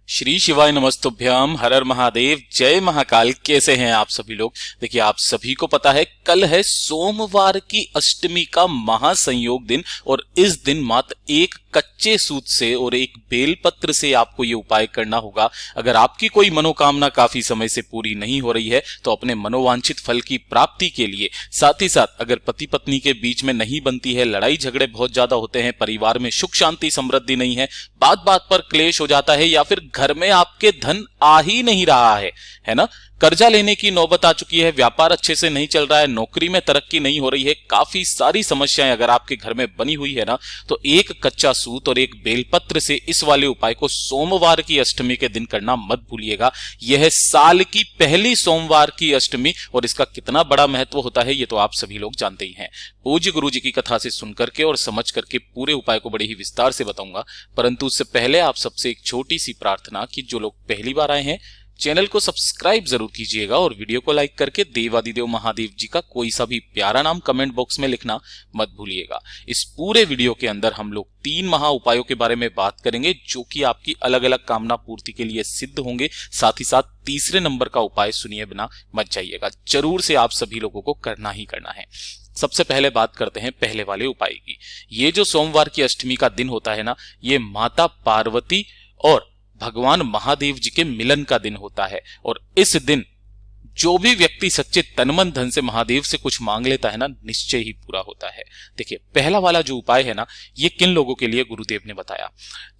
श्री शिवाय नमस्तुभ्यम। हर हर महादेव, जय महाकाल। कैसे हैं आप सभी लोग? देखिए, आप सभी को पता है कल है सोमवार की अष्टमी का महासंयोग दिन, और इस दिन मात्र एक कच्चे सूत से और एक बेलपत्र से आपको ये उपाय करना होगा। अगर आपकी कोई मनोकामना काफी समय से पूरी नहीं हो रही है तो अपने मनोवांछित फल की प्राप्ति के लिए, साथ ही साथ अगर पति पत्नी के बीच में नहीं बनती है, लड़ाई झगड़े बहुत ज्यादा होते हैं, परिवार में सुख शांति समृद्धि नहीं है, बात बात पर क्लेश हो जाता है, या फिर घर में आपके धन आ ही नहीं रहा है ना, कर्जा लेने की नौबत आ चुकी है, व्यापार अच्छे से नहीं चल रहा है, नौकरी में तरक्की नहीं हो रही है, काफी सारी समस्याएं अगर आपके घर में बनी हुई है ना, तो एक कच्चा सूत और एक बेलपत्र से इस वाले उपाय को सोमवार की अष्टमी के दिन करना मत भूलिएगा। यह है साल की पहली सोमवार की अष्टमी, और इसका कितना बड़ा महत्व होता है ये तो आप सभी लोग जानते ही हैं। पूज्य गुरु जी की कथा से सुन करके और समझ करके पूरे उपाय को बड़े ही विस्तार से बताऊंगा, परंतु उससे पहले आप सबसे एक छोटी सी प्रार्थना कि जो लोग पहली बार आए हैं चैनल को सब्सक्राइब जरूर कीजिएगा, और वीडियो को लाइक करके देवादिदेव महादेव जी का कोई सा भी प्यारा नाम कमेंट बॉक्स में लिखना मत भूलिएगा। इस पूरे वीडियो के अंदर हम लोग 3 महा उपायों के बारे में बात करेंगे जो कि आपकी अलग अलग कामना पूर्ति के लिए सिद्ध होंगे। साथ ही साथ तीसरे नंबर का उपाय सुनिए बिना मत जाइएगा, जरूर से आप सभी लोगों को करना ही करना है। सबसे पहले बात करते हैं पहले वाले उपाय की। ये जो सोमवार की अष्टमी का दिन होता है ना, ये माता पार्वती और भगवान महादेव जी के मिलन का दिन होता है, और इस दिन जो भी व्यक्ति सच्चे तन मन धन से महादेव से कुछ मांग लेता है ना, निश्चय ही पूरा होता है। देखिए, पहला वाला जो उपाय है ना, ये किन लोगों के लिए गुरुदेव ने बताया,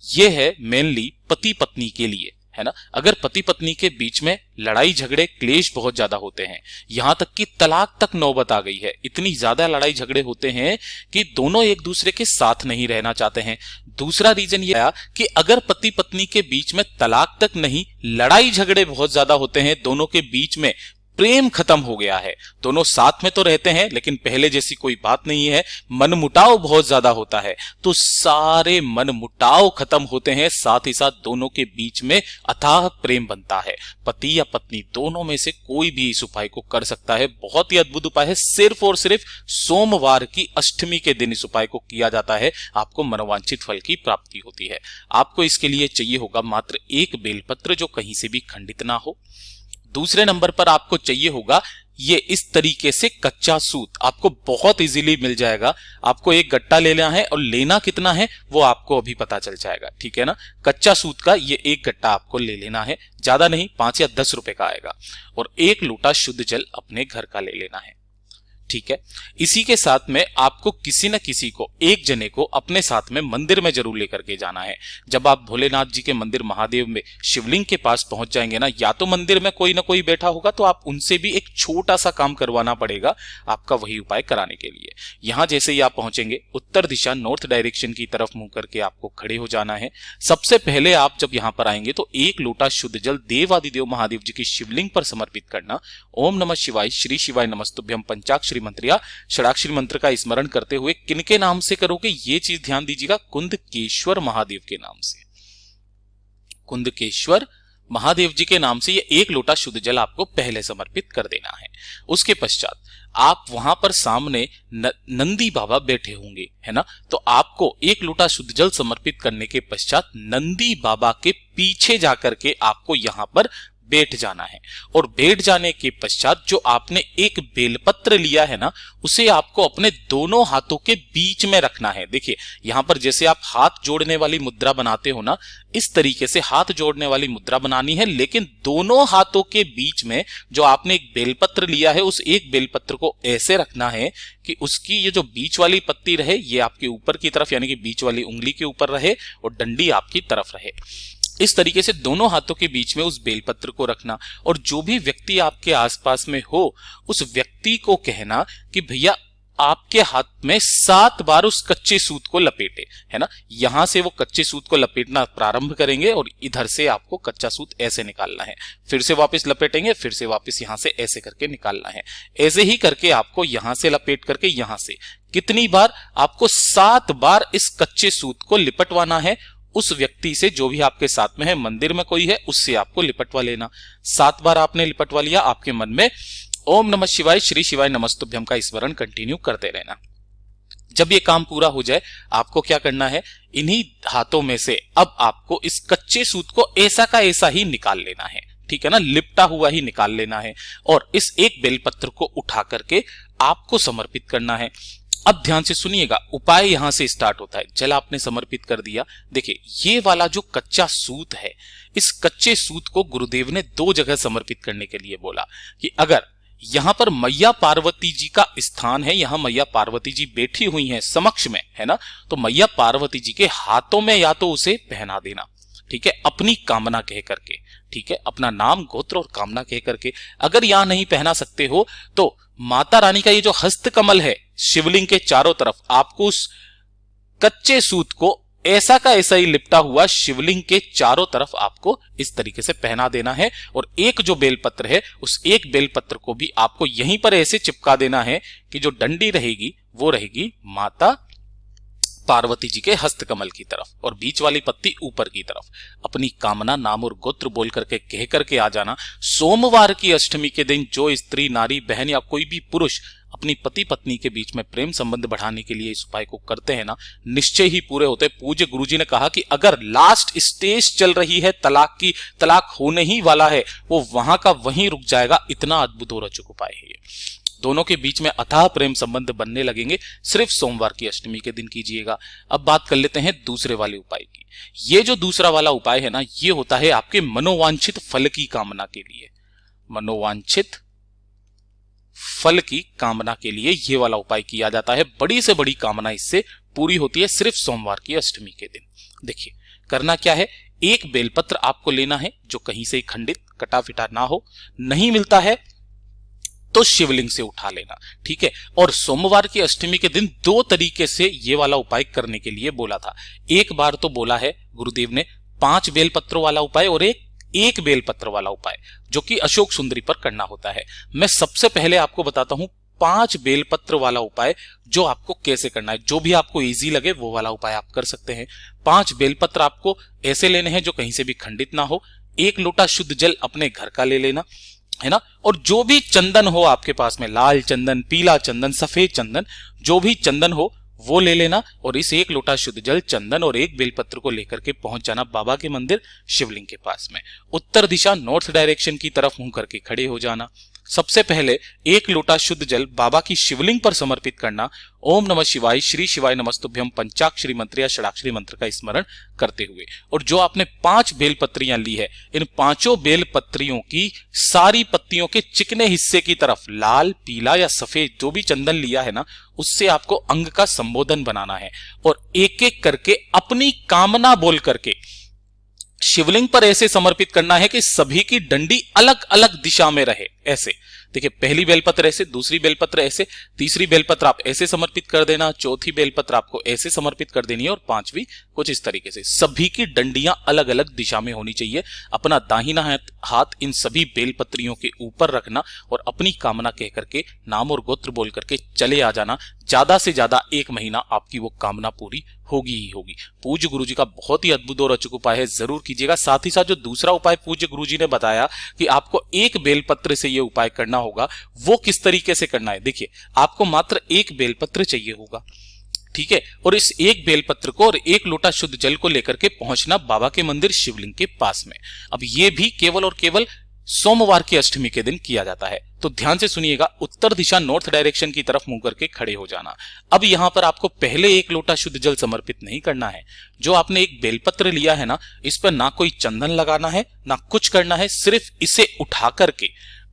ये है मेनली पति पत्नी के लिए, है ना। अगर पति पत्नी के बीच में लड़ाई झगड़े क्लेश बहुत ज्यादा होते हैं, यहां तक कि तलाक तक नौबत आ गई है, इतनी ज्यादा लड़ाई झगड़े होते हैं कि दोनों एक दूसरे के साथ नहीं रहना चाहते हैं। दूसरा रीजन यह है कि अगर पति पत्नी के बीच में तलाक तक नहीं, लड़ाई झगड़े बहुत ज्यादा होते हैं, दोनों के बीच में प्रेम खत्म हो गया है, दोनों साथ में तो रहते हैं लेकिन पहले जैसी कोई बात नहीं है, मनमुटाव बहुत ज्यादा होता है, तो सारे मनमुटाव खत्म होते हैं, साथ ही साथ दोनों के बीच में अथाह प्रेम बनता है। पति या पत्नी दोनों में से कोई भी इस उपाय को कर सकता है। बहुत ही अद्भुत उपाय है, सिर्फ और सिर्फ सोमवार की अष्टमी के दिन इस उपाय को किया जाता है, आपको मनोवांछित फल की प्राप्ति होती है। आपको इसके लिए चाहिए होगा मात्र एक बेलपत्र जो कहीं से भी खंडित ना हो। दूसरे नंबर पर आपको चाहिए होगा ये इस तरीके से कच्चा सूत, आपको बहुत इजीली मिल जाएगा। आपको एक गट्टा ले लेना है, और लेना कितना है वो आपको अभी पता चल जाएगा, ठीक है ना। कच्चा सूत का ये एक गट्टा आपको ले लेना है, ज्यादा नहीं, 5 या 10 रुपए का आएगा, और 1 लोटा शुद्ध जल अपने घर का ले लेना है, ठीक है। इसी के साथ में आपको किसी न किसी को, एक जने को अपने साथ में मंदिर में जरूर लेकर के जाना है। जब आप भोलेनाथ जी के मंदिर महादेव में शिवलिंग के पास पहुंच जाएंगे ना, या तो मंदिर में कोई ना कोई बैठा होगा तो आप उनसे भी एक छोटा सा काम करवाना पड़ेगा आपका वही उपाय कराने के लिए। यहां जैसे ही आप पहुंचेंगे, उत्तर दिशा नॉर्थ डायरेक्शन की तरफ मुंह करके आपको खड़े हो जाना है। सबसे पहले आप जब यहां पर आएंगे तो 1 लोटा शुद्ध जल देवादिदेव महादेव जी की शिवलिंग पर समर्पित करना। ओम नमः शिवाय, श्री शिवाय नमस्तुभ्यम पंचाक्षरी मंत्र या षडाक्षरी मंत्र का स्मरण करते हुए किनके नाम से करोगे, ये चीज ध्यान दीजिएगा, कुंदकेश्वर महादेव के नाम से। कुंदकेश्वर महादेव जी के नाम से ये 1 लोटा शुद्ध जल आपको पहले समर्पित कर देना है। उसके पश्चात आप वहां पर सामने नंदी बाबा बैठे होंगे, है ना, तो आपको 1 लोटा शुद्ध जल समर्पित करने के पश्चात नंदी बाबा के पीछे जाकर के आपको यहां पर बैठ जाना है, और बैठ जाने के पश्चात जो आपने एक बेलपत्र लिया है ना, उसे आपको अपने दोनों हाथों के बीच में रखना है। देखिए, यहां पर जैसे आप हाथ जोड़ने वाली मुद्रा बनाते हो ना, इस तरीके से हाथ जोड़ने वाली मुद्रा बनानी है, लेकिन दोनों हाथों के बीच में जो आपने एक बेलपत्र लिया है, उस एक बेलपत्र को ऐसे रखना है कि उसकी ये जो बीच वाली पत्ती रहे ये आपके ऊपर की तरफ, यानी कि बीच वाली उंगली के ऊपर रहे, और डंडी आपकी तरफ रहे। इस तरीके से दोनों हाथों के बीच में उस बेलपत्र को रखना, और जो भी व्यक्ति आपके आसपास में हो उस व्यक्ति को कहना कि भैया आपके हाथ में 7 बार उस कच्चे सूत को लपेटे, है ना। यहां से वो कच्चे सूत को लपेटना प्रारंभ करेंगे, और इधर से आपको कच्चा सूत ऐसे निकालना है, फिर से वापस लपेटेंगे, फिर से वापस यहां से ऐसे करके निकालना है। ऐसे ही करके आपको यहां से लपेट करके यहां से कितनी बार, आपको 7 बार इस कच्चे सूत को लिपटवाना है। उस व्यक्ति से जो भी आपके साथ में है, मंदिर में कोई है उससे आपको लिपटवा लेना। 7 बार आपने लिपटवा लिया, आपके मन में ओम नमः शिवाय, श्री शिवाय नमस्तुभ्यम का स्मरण कंटिन्यू करते रहना। जब ये काम पूरा हो जाए, आपको क्या करना है, इन्हीं हाथों में से अब आपको इस कच्चे सूत को ऐसा का ऐसा ही निकाल लेना है, ठीक है ना, लिपटा हुआ ही निकाल लेना है और इस एक बेलपत्र को उठा करके आपको समर्पित करना है। अब ध्यान से सुनिएगा, उपाय यहां से स्टार्ट होता है। जल आपने समर्पित कर दिया। देखिए ये वाला जो कच्चा सूत है, इस कच्चे सूत को गुरुदेव ने 2 जगह समर्पित करने के लिए बोला कि अगर यहां पर मैया पार्वती जी का स्थान है, यहां मैया पार्वती जी बैठी हुई हैं समक्ष में, है ना, तो मैया पार्वती जी के हाथों में या तो उसे पहना देना, ठीक है, अपनी कामना कह करके, ठीक है, अपना नाम गोत्र और कामना कह करके। अगर यहां नहीं पहना सकते हो तो माता रानी का ये जो हस्त कमल है शिवलिंग के चारों तरफ, आपको उस कच्चे सूत को ऐसा का ऐसा ही लिपटा हुआ शिवलिंग के चारों तरफ आपको इस तरीके से पहना देना है। और एक जो बेलपत्र है, उस एक बेलपत्र को भी आपको यहीं पर ऐसे चिपका देना है कि जो डंडी रहेगी वो रहेगी माता पार्वती जी के हस्तकमल की तरफ और बीच वाली पत्ती ऊपर की तरफ। अपनी कामना नाम और गोत्र बोल करके कह करके आ जाना। सोमवार की अष्टमी के दिन जो स्त्री, नारी, बहन या कोई भी पुरुष अपनी पति पत्नी के बीच में प्रेम संबंध बढ़ाने के लिए इस उपाय को करते हैं ना, निश्चय ही पूरे होते हैं। पूज्य गुरुजी ने कहा कि अगर लास्ट स्टेज चल रही है तलाक की, तलाक होने ही वाला है, वो वहां का वहीं रुक जाएगा। इतना अद्भुत और अचूक उपाय है ये। दोनों के बीच में अथाह प्रेम संबंध बनने लगेंगे। सिर्फ सोमवार की अष्टमी के दिन कीजिएगा। अब बात कर लेते हैं दूसरे वाले उपाय की। ये जो दूसरा वाला उपाय है ना, ये होता है आपके मनोवांछित फल की कामना के लिए। मनोवांछित फल की कामना के लिए ये वाला उपाय किया जाता है। बड़ी से बड़ी कामना इससे पूरी होती है सिर्फ सोमवार की अष्टमी के दिन। देखिए करना क्या है, एक बेलपत्र आपको लेना है जो कहीं से खंडित कटा फिटा ना हो। नहीं मिलता है तो शिवलिंग से उठा लेना, ठीक है। और सोमवार की अष्टमी के दिन 2 तरीके से ये वाला उपाय करने के लिए बोला था। एक बार तो बोला है गुरुदेव ने 5 बेलपत्रों वाला उपाय और एक बेलपत्र वाला उपाय, जो कि अशोक सुंदरी पर करना होता है। मैं सबसे पहले आपको बताता हूं 5 बेलपत्र वाला उपाय जो आपको कैसे करना है। जो भी आपको इजी लगे वो वाला उपाय आप कर सकते हैं। 5 बेलपत्र आपको ऐसे लेने हैं जो कहीं से भी खंडित ना हो। 1 लोटा शुद्ध जल अपने घर का ले लेना, है ना। और जो भी चंदन हो आपके पास में, लाल चंदन, पीला चंदन, सफेद चंदन, जो भी चंदन हो वो ले लेना। और इस 1 लोटा शुद्ध जल, चंदन और 1 बेलपत्र को लेकर के पहुंच जाना बाबा के मंदिर शिवलिंग के पास में। उत्तर दिशा नॉर्थ डायरेक्शन की तरफ मुंह करके खड़े हो जाना। सबसे पहले 1 लोटा शुद्ध जल बाबा की शिवलिंग पर समर्पित करना। ओम नमः शिवाय, श्री शिवाय नमस्तुभ्यम पंचाक्षरी मंत्र या षडाक्षरी मंत्र का स्मरण करते हुए। और जो आपने 5 बेलपत्रियां ली है, इन 5 बेलपत्रियों की सारी पत्तियों के चिकने हिस्से की तरफ लाल, पीला या सफेद जो भी चंदन लिया है ना, उससे आपको अंग का संबोधन बनाना है। और एक एक करके अपनी कामना बोल करके शिवलिंग पर ऐसे समर्पित करना है कि सभी की डंडी अलग अलग दिशा में रहे। ऐसे देखिए, पहली बेलपत्र ऐसे, दूसरी बेलपत्र ऐसे, तीसरी बेलपत्र आप ऐसे समर्पित कर देना, चौथी बेलपत्र आपको ऐसे समर्पित कर देनी है और 5वीं कुछ इस तरीके से। सभी की डंडियां अलग अलग दिशा में होनी चाहिए। अपना दाहिना हाथ इन सभी बेलपत्रियों के ऊपर रखना और अपनी कामना कह करके नाम और गोत्र बोल करके चले आ जाना। ज्यादा से ज्यादा 1 महीना आपकी वो कामना पूरी होगी ही होगी। पूज्य गुरुजी का बहुत ही अद्भुत और अचूक उपाय है, जरूर कीजिएगा। साथ ही साथ जो दूसरा उपाय पूज्य गुरुजी ने बताया कि आपको 1 बेलपत्र से ये उपाय करना होगा, वो किस तरीके से करना है। देखिए, आपको मात्र 1 बेलपत्र चाहिए होगा, ठीक है। और इस 1 बेलपत्र को और 1 लोटा शुद्ध जल को लेकर के पहुंचना बाबा के मंदिर शिवलिंग के पास में। अब ये भी केवल और केवल सोमवार की अष्टमी के दिन किया जाता है। तो ध्यान से सुनिएगा, उत्तर दिशा नॉर्थ डायरेक्शन की तरफ मुंह करके खड़े हो जाना। अब यहां पर आपको पहले 1 लोटा शुद्ध जल समर्पित नहीं करना है। जो आपने 1 बेलपत्र लिया है ना, इस पर ना कोई चंदन लगाना है, ना कुछ करना है। सिर्फ इसे उठा करके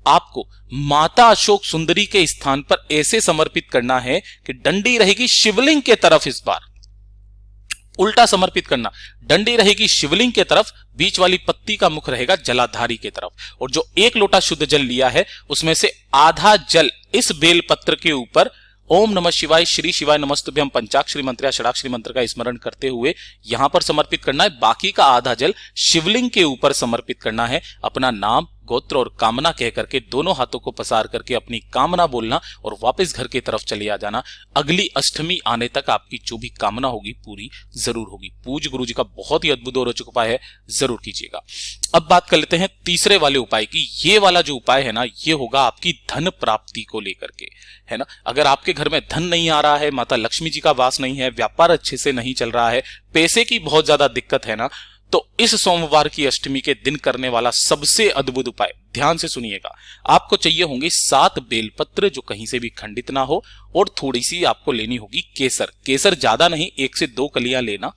आपको माता अशोक सुंदरी के स्थान पर ऐसे समर्पित करना है कि डंडी रहेगी शिवलिंग के तरफ। इस बार उल्टा समर्पित करना, डंडी रहेगी शिवलिंग के तरफ, बीच वाली पत्ती का मुख रहेगा जलाधारी के तरफ। और जो 1 लोटा शुद्ध जल लिया है, उसमें से आधा जल इस बेलपत्र के ऊपर ओम नमः शिवाय, श्री शिवाय नमस्तुभ्यम पंचाक्षरी मंत्र या षडाक्षरी मंत्र का स्मरण करते हुए यहां पर समर्पित करना है। बाकी का आधा जल शिवलिंग के ऊपर समर्पित करना है। अपना नाम, गोत्र और कामना कह करके दोनों हाथों को पसार करके अपनी कामना बोलना और वापस घर की तरफ चले आ जाना। अगली अष्टमी आने तक आपकी जो भी कामना होगी पूरी जरूर होगी। पूज्य गुरु जी का बहुत ही अद्भुत और रोचक उपाय है, जरूर कीजिएगा। अब बात कर लेते हैं तीसरे वाले उपाय की। ये वाला जो उपाय है ना, ये होगा आपकी धन प्राप्ति को लेकर के, है ना। अगर आपके घर में धन नहीं आ रहा है, माता लक्ष्मी जी का वास नहीं है, व्यापार अच्छे से नहीं चल रहा है, पैसे की बहुत ज्यादा दिक्कत है ना, तो इस सोमवार की अष्टमी के दिन करने वाला सबसे अद्भुत उपाय, ध्यान से सुनिएगा। आपको चाहिए होंगे 7 बेलपत्र जो कहीं से भी खंडित ना हो, और थोड़ी सी आपको लेनी होगी केसर। केसर ज्यादा नहीं, 1 से 2 कलियां लेना।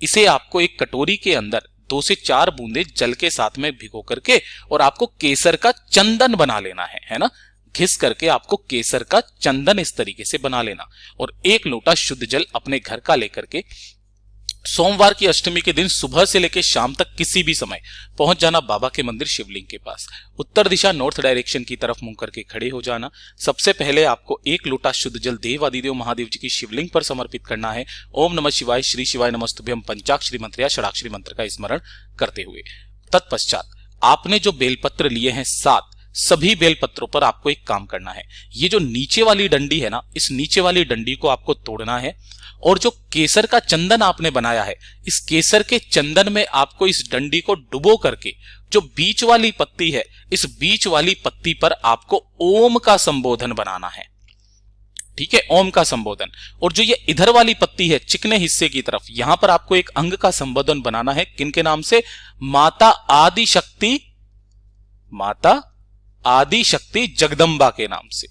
इसे आपको एक कटोरी के अंदर 2 से 4 बूंदे जल के साथ में भिगो करके और आपको केसर का चंदन बना लेना है ना। घिस करके आपको केसर का चंदन इस तरीके से बना लेना, और 1 लोटा शुद्ध जल अपने घर का लेकर के सोमवार की अष्टमी के दिन सुबह से लेकर शाम तक किसी भी समय पहुंच जाना बाबा के मंदिर शिवलिंग के पास। उत्तर दिशा नॉर्थ डायरेक्शन की तरफ मुंह करके खड़े हो जाना। सबसे पहले आपको 1 लोटा शुद्ध जल देव आदिदेव महादेव जी की शिवलिंग पर समर्पित करना है। ओम नमः शिवाय, श्री शिवाय नमस्तुभ्यम पंचाक्षरी मंत्र या षडाक्षरी मंत्र का स्मरण करते हुए तत्पश्चात आपने जो बेलपत्र लिए हैं 7, सभी बेलपत्रों पर आपको एक काम करना है। ये जो नीचे वाली डंडी है ना, इस नीचे वाली डंडी को आपको तोड़ना है, और जो केसर का चंदन आपने बनाया है, इस केसर के चंदन में आपको इस डंडी को डुबो करके जो बीच वाली पत्ती है, इस बीच वाली पत्ती पर आपको ओम का संबोधन बनाना है। ठीक है, ओम का संबोधन। और जो ये इधर वाली पत्ती है चिकने हिस्से की तरफ, यहां पर आपको एक अंग का संबोधन बनाना है। किनके नाम से? माता आदि शक्ति, माता आदि शक्ति जगदम्बा के नाम से।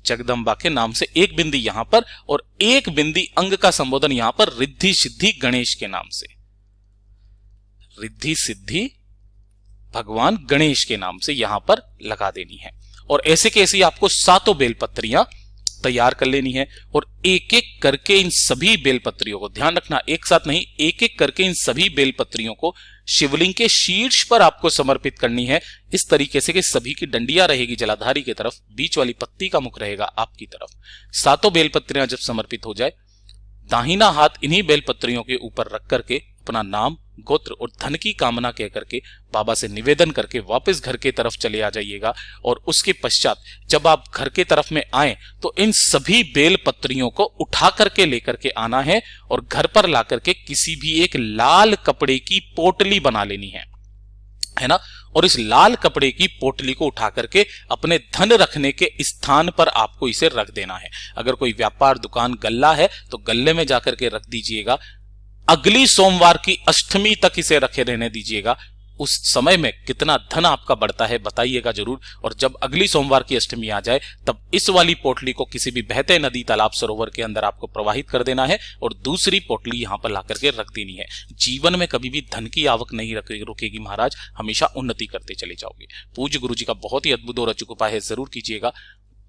जगदम्बा के नाम से एक बिंदी यहां पर, और एक बिंदी अंग का संबोधन यहां पर रिद्धि सिद्धि गणेश के नाम से। रिद्धि सिद्धि भगवान गणेश के नाम से यहां पर लगा देनी है। और ऐसे कैसे आपको 7 बेलपत्रियां तैयार कर लेनी है, और एक एक करके इन सभी बेलपत्रियों को, ध्यान रखना एक साथ नहीं, एक एक करके इन सभी बेलपत्रियों को शिवलिंग के शीर्ष पर आपको समर्पित करनी है। इस तरीके से कि सभी की डंडियां रहेगी जलाधारी की तरफ, बीच वाली पत्ती का मुख रहेगा आपकी तरफ। 7 बेलपत्रियां जब समर्पित हो जाए, दाहिना हाथ इन्हीं बेलपत्रियों के ऊपर रख करके अपना नाम, गोत्र और धन की कामना कह करके बाबा से निवेदन करके वापस घर के तरफ चले आ जाइएगा। और उसके पश्चात जब आप घर के तरफ में आए तो इन सभी बेल पत्रियों को उठा करके लेकर के आना है, और घर पर ला करके किसी भी एक लाल कपड़े की पोटली बना लेनी है ना। और इस लाल कपड़े की पोटली को उठा करके अपने धन रखने के स्थान पर आपको इसे रख देना है। अगर कोई व्यापार, दुकान, गल्ला है तो गल्ले में जाकर के रख दीजिएगा। अगली सोमवार की अष्टमी तक इसे रखे रहने दीजिएगा। उस समय में कितना धन आपका बढ़ता है बताइएगा जरूर। और जब अगली सोमवार की अष्टमी आ जाए तब इस वाली पोटली को किसी भी बहते नदी, तालाब, सरोवर के अंदर आपको प्रवाहित कर देना है, और दूसरी पोटली यहां पर ला करके रख देनी है। जीवन में कभी भी धन की आवक नहीं रुकेगी महाराज, हमेशा उन्नति करते चले जाओगे। पूज्य गुरु जी का बहुत ही अद्भुत और अचूक उपाय है, जरूर कीजिएगा।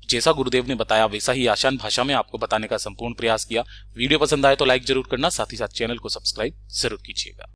जैसा गुरुदेव ने बताया वैसा ही आसान भाषा में आपको बताने का संपूर्ण प्रयास किया। वीडियो पसंद आए तो लाइक जरूर करना, साथ ही साथ चैनल को सब्सक्राइब जरूर कीजिएगा।